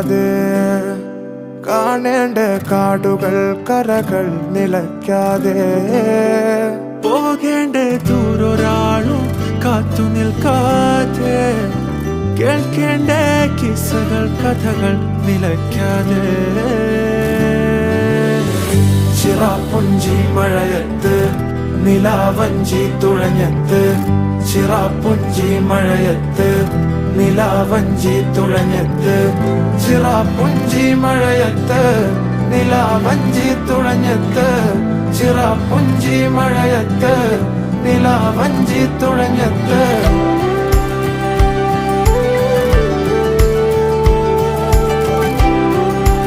നിലയ്ക്കാതെ കാണേണ്ട കാടുകൾ കരകൾ നിലയ്ക്കാതെ പോകേണ്ട ദൂരൊരാളും കാത്തു നിൽക്കാതെ കേൾക്കേണ്ട കിസ്സകൾ കഥകൾ നിലയ്ക്കാതെ ചിറാപ്പുഞ്ചി മഴയത്ത് നിലാവഞ്ചി തുഴഞ്ഞത്ത് ചിറാപ്പുഞ്ചി മഴയത്ത് നിലാവഞ്ചി തുഴഞ്ഞത്ത് ചിറാപ്പുഞ്ചി മഴയത്ത് നിലാവഞ്ചി തുഴഞ്ഞത്ത് ചിറാപ്പുഞ്ചി മഴയത്ത് നിലാവഞ്ചി തുഴഞ്ഞത്ത്